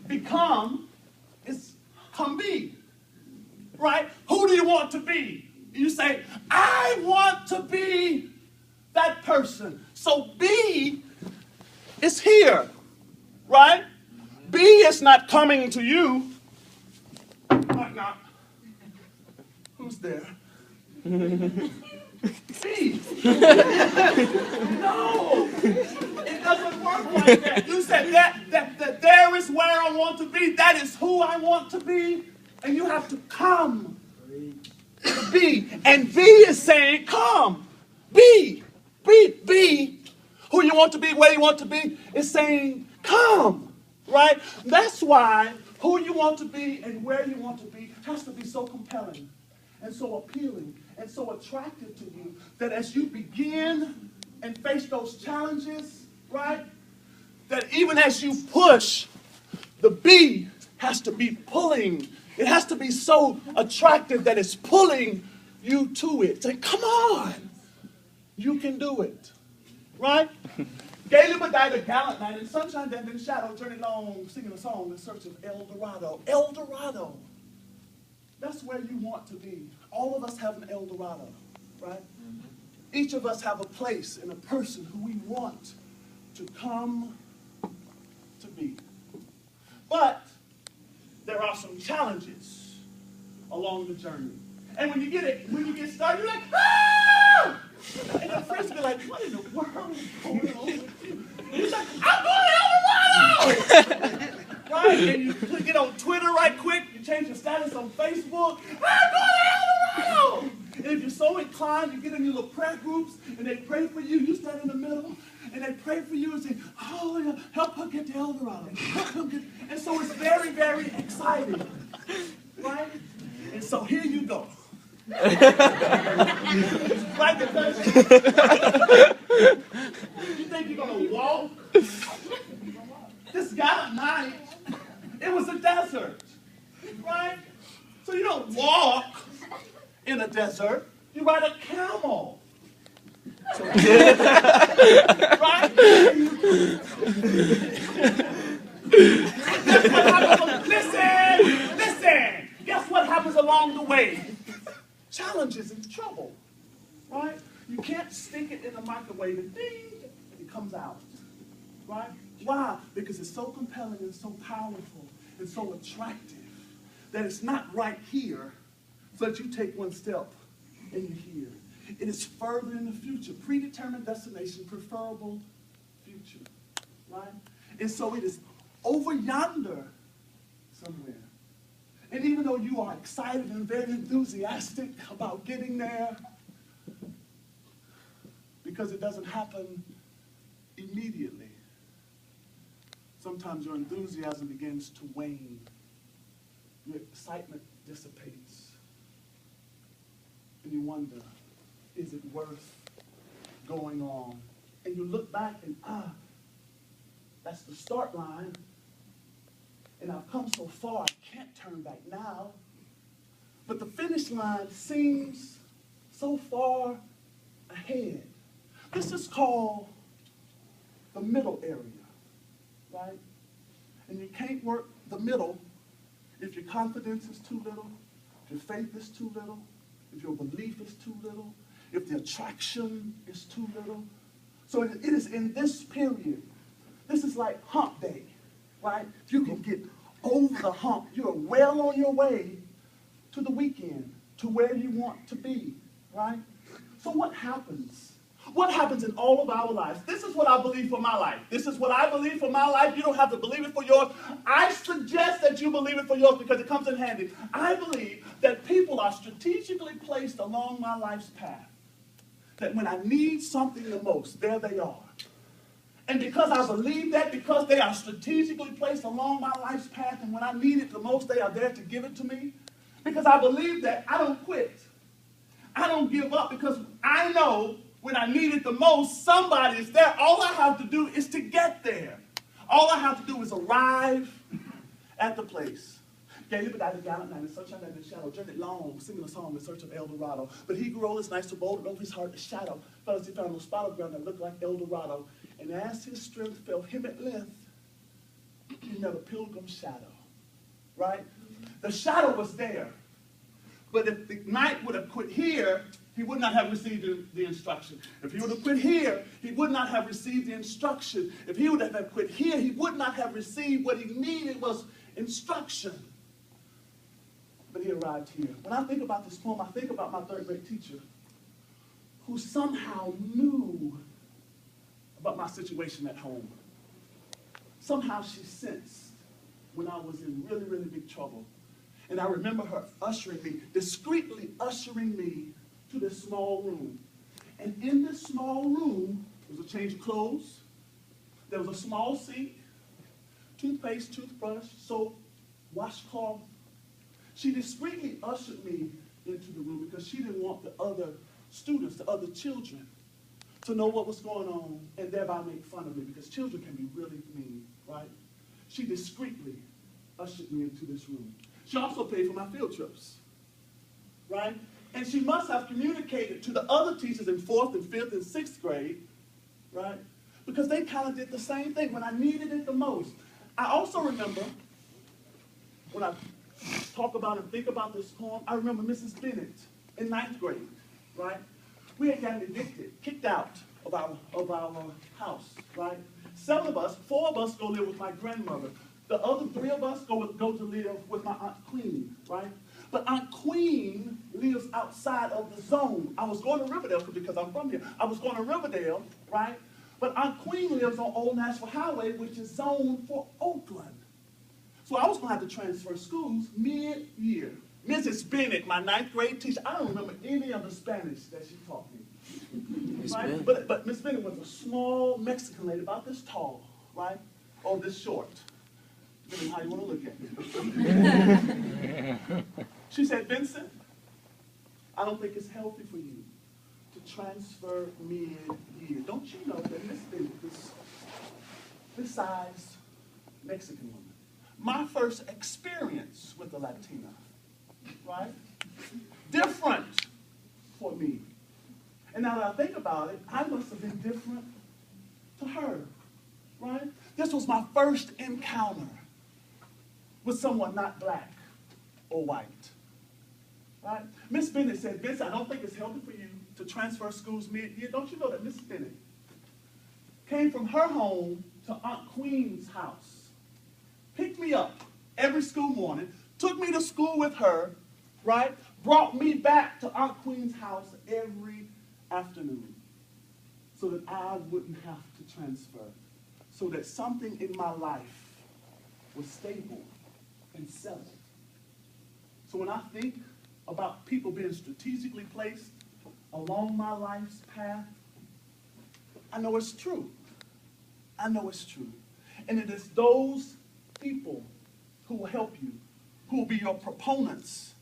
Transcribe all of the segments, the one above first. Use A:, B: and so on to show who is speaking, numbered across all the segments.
A: become is come be. Right? Who do you want to be? You say, I want to be that person. So be is here. Right? Be is not coming to you. Knock, knock. Who's there? Be. No. It doesn't work like that. You said that there is where I want to be. That is who I want to be. And you have to come to be. And be is saying, come. Be. Be. Who you want to be, where you want to be, is saying, come. Right? That's why who you want to be and where you want to be has to be so compelling and so appealing and so attractive to you that as you begin and face those challenges, right, that even as you push, the bee has to be pulling. It has to be so attractive that it's pulling you to it. Say, come on, you can do it, right? Gaily but died a gallant night, in sunshine then in shadow, journeyed long, singing a song in search of El Dorado. El Dorado. That's where you want to be. All of us have an El Dorado, right? Mm-hmm. Each of us have a place and a person who we want to come to be. But there are some challenges along the journey. And when you get started, you're like, ah! And your friends will be like, what in the world is going on with you? You're like, I'm going to El Dorado! Right? And you get on Twitter right quick, you change your status on Facebook, I'm going to El Dorado! And if you're so inclined, you get in your little prayer groups, and they pray for you, you stand in the middle, and they pray for you and say, oh, yeah, help her get to El Dorado. And so it's very, very exciting. Right? And so here you go. Right? Because you think you're going to walk? This gallant night, it was a desert. Right? So you don't walk in a desert, you ride a camel. So, right? Guess what happens? Listen. Guess what happens along the way? Challenges and trouble, right? You can't stick it in the microwave and ding, it comes out, right? Why? Because it's so compelling and so powerful and so attractive that it's not right here, so that you take one step and you're here. It is further in the future, predetermined destination, preferable future, right? And so it is over yonder somewhere. And even though you are excited and very enthusiastic about getting there, because it doesn't happen immediately, sometimes your enthusiasm begins to wane. Your excitement dissipates. And you wonder, is it worth going on? And you look back and, that's the start line. And I've come so far, I can't turn back now. But the finish line seems so far ahead. This is called the middle area, right? And you can't work the middle if your confidence is too little, if your faith is too little, if your belief is too little, if the attraction is too little. So it is in this period. This is like hump day, right? If you can get over the hump, you're well on your way to the weekend, to where you want to be, right? So what happens? What happens in all of our lives? This is what I believe for my life. This is what I believe for my life. You don't have to believe it for yours. I suggest that you believe it for yours because it comes in handy. I believe that people are strategically placed along my life's path. That when I need something the most, there they are. And because I believe that, because they are strategically placed along my life's path, and when I need it the most, they are there to give it to me. Because I believe that, I don't quit. I don't give up because I know when I need it the most, somebody is there. All I have to do is to get there. All I have to do is arrive at the place. Gaily but died a gallant night, in sunshine and in shadow, journeyed long, singing a song in search of El Dorado. But he grew old as night, so bold and over his heart a shadow. Fell as he found no spot of ground that looked like El Dorado. And as his strength failed him at length, He met a pilgrim shadow, right? The shadow was there. But if the knight would have quit here, he would not have received the instruction. If he would have quit here, he would not have received the instruction. If he would have quit here, he would not have received what he needed was instruction. But he arrived here. When I think about this poem, I think about my third grade teacher who somehow knew about my situation at home. Somehow she sensed when I was in really, really big trouble. And I remember her ushering me, discreetly ushering me to this small room. And in this small room, there was a change of clothes, there was a small sink, toothpaste, toothbrush, soap, washcloth. She discreetly ushered me into the room because she didn't want the other students, the other children, to know what was going on and thereby make fun of me because children can be really mean, right? She discreetly ushered me into this room. She also paid for my field trips, right? And she must have communicated to the other teachers in 4th and 5th and 6th grade, right? Because they kind of did the same thing when I needed it the most. I also remember, when I talk about and think about this poem, I remember Mrs. Bennett in 9th grade, right? We had gotten evicted, kicked out of our house, right? 7 of us, 4 of us go live with my grandmother. The other 3 of us go to live with my Aunt Queen, right? But Aunt Queen lives outside of the zone. I was going to Riverdale because I'm from here. I was going to Riverdale, right? But Aunt Queen lives on Old Nashville Highway, which is zoned for Oakland. So I was going to have to transfer schools mid-year. Mrs. Bennett, my 9th grade teacher, I don't remember any of the Spanish that she taught me. Right? But Miss Bennett was a small Mexican lady, about this tall, right? Or this short. Depending how you want to look at it. She said, Vincent, I don't think it's healthy for you to transfer mid-year. Don't you know that Miss Bennett, this size Mexican woman, my first experience with a Latina, right? Different for me. And now that I think about it, I must have been different to her, right? This was my first encounter with someone not black or white, right? Miss Bennett said, Vince, I don't think it's healthy for you to transfer schools mid-year. Don't you know that Miss Bennett came from her home to Aunt Queen's house, picked me up every school morning, took me to school with her, right? Brought me back to Aunt Queen's house every afternoon so that I wouldn't have to transfer, so that something in my life was stable and settled. So when I think about people being strategically placed along my life's path, I know it's true. I know it's true. And it is those people who will help you, who will be your proponents,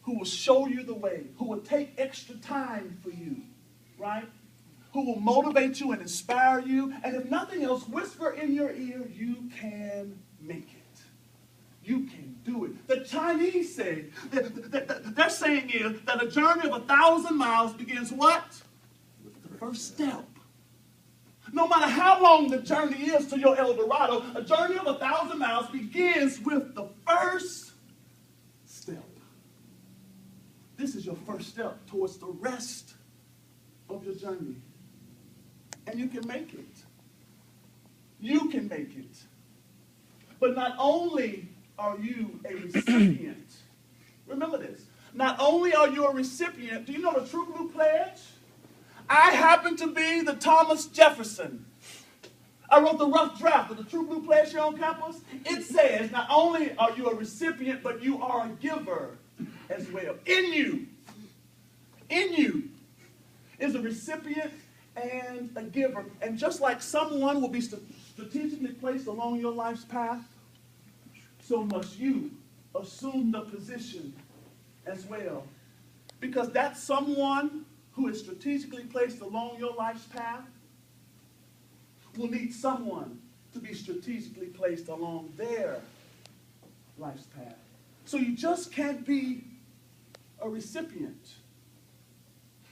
A: who will show you the way, who will take extra time for you, right? Who will motivate you and inspire you, and if nothing else, whisper in your ear, you can make it. You can do it. The Chinese say, their saying is that a journey of 1,000 miles begins what? With the first step. No matter how long the journey is to your El Dorado, a journey of 1,000 miles begins with the first step. This is your first step towards the rest of your journey. And you can make it. You can make it. But not only are you a recipient, remember this, not only are you a recipient, do you know the True Blue Pledge? I happen to be the Thomas Jefferson. I wrote the rough draft of the True Blue Pledge here on campus. It says not only are you a recipient, but you are a giver as well. In you is a recipient and a giver. And just like someone will be strategically placed along your life's path, so must you assume the position as well. Because that someone who is strategically placed along your life's path will need someone to be strategically placed along their life's path. So you just can't be a recipient.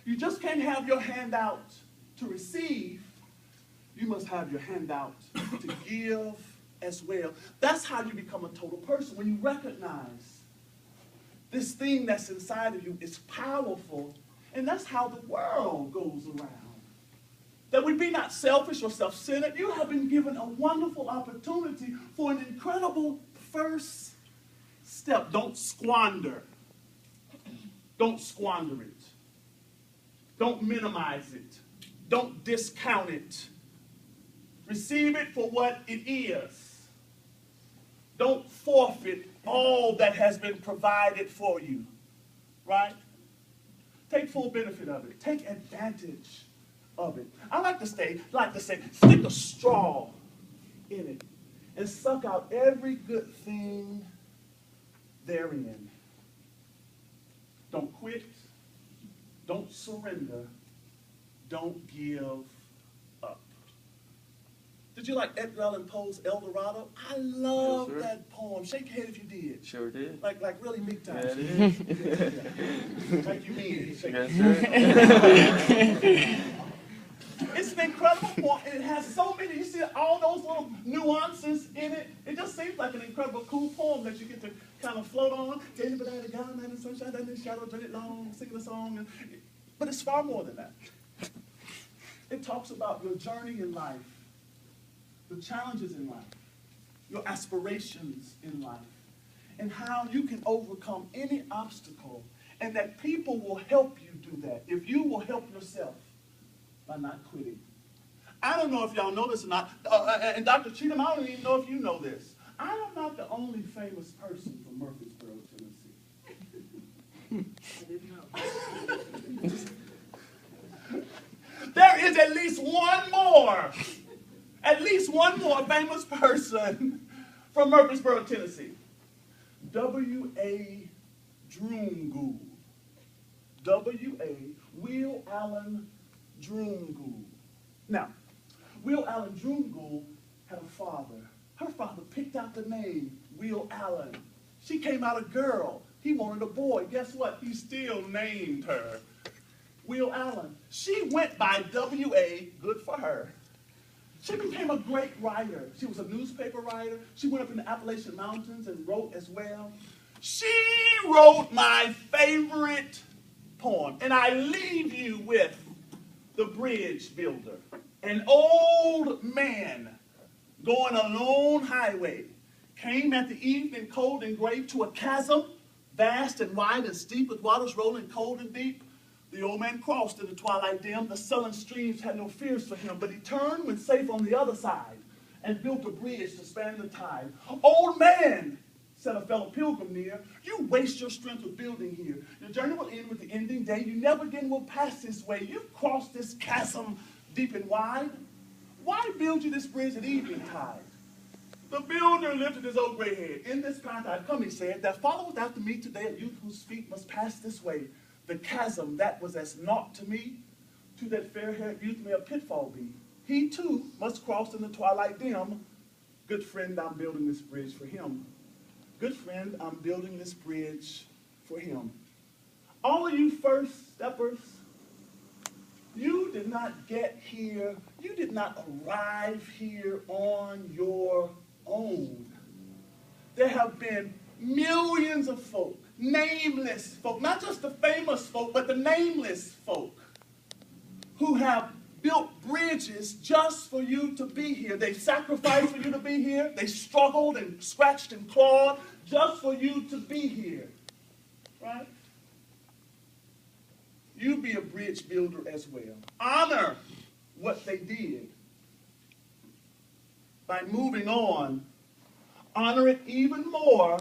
A: You just can't have your hand out to receive. You must have your hand out to give as well. That's how you become a total person, when you recognize this thing that's inside of you is powerful, and that's how the world goes around. That we be not selfish or self-centered. You have been given a wonderful opportunity for an incredible first step. Don't squander. Don't squander it. Don't minimize it. Don't discount it. Receive it for what it is. Don't forfeit all that has been provided for you. Right? Take full benefit of it. Take advantage of it. I like to say, stick a straw in it and suck out every good thing therein. Don't quit. Don't surrender. Don't give up. Did you like Edgar Allan Poe's El Dorado? I love that poem. Shake your head if you did.
B: Sure did.
A: Like really big time.
B: Yeah, it
A: is. Like you mean it. Shake
B: Yes,
A: sir. It's an incredible poem, and it has so many, you see all those little nuances in it. It just seems like an incredible, cool poem that you get to kind of float on. God, man, sunshine, and shadow, journey long, singing a song. But it's far more than that. It talks about your journey in life, the challenges in life, your aspirations in life, and how you can overcome any obstacle, and that people will help you do that if you will help yourself by not quitting. I don't know if y'all know this or not, and Dr. Cheatham, I don't even know if you know this. I am not the only famous person from Murfreesboro, Tennessee. I didn't know. There is at least one more famous person from Murfreesboro, Tennessee. W.A. Droomgool. W.A. Will Allen Droomgool. Now, Will Allen Droomgool had a father. Her father picked out the name Will Allen. She came out a girl. He wanted a boy. Guess what? He still named her Will Allen. She went by W.A., good for her. She became a great writer. She was a newspaper writer. She went up in the Appalachian Mountains and wrote as well. She wrote my favorite poem, and I leave you with The Bridge Builder. An old man going a lone highway came at the evening cold and gray to a chasm, vast and wide and steep, with waters rolling cold and deep. The old man crossed in the twilight dim. The sullen streams had no fears for him, but he turned when safe on the other side and built a bridge to span the tide. Old man, said a fellow pilgrim near, you waste your strength with building here. Your journey will end with the ending day. You never again will pass this way. You've crossed this chasm deep and wide. Why build you this bridge at evening tide? The builder lifted his old gray head. In this path I've come, he said, that followeth after me today a youth whose feet must pass this way. The chasm that was as naught to me, to that fair-haired youth may a pitfall be. He too must cross in the twilight dim. Good friend, I'm building this bridge for him. Good friend, I'm building this bridge for him. All of you first steppers, you did not get here, you did not arrive here on your own. There have been millions of folk, nameless folk, not just the famous folk, but the nameless folk, who have built bridges just for you to be here. They sacrificed for you to be here. They struggled and scratched and clawed just for you to be here. Right? You be a bridge builder as well. Honor what they did by moving on. Honor it even more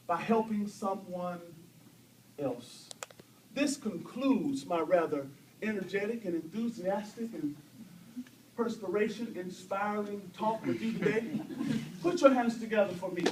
A: by helping someone else. This concludes my rather energetic and enthusiastic and perspiration-inspiring talk with you today. Put your hands together for me.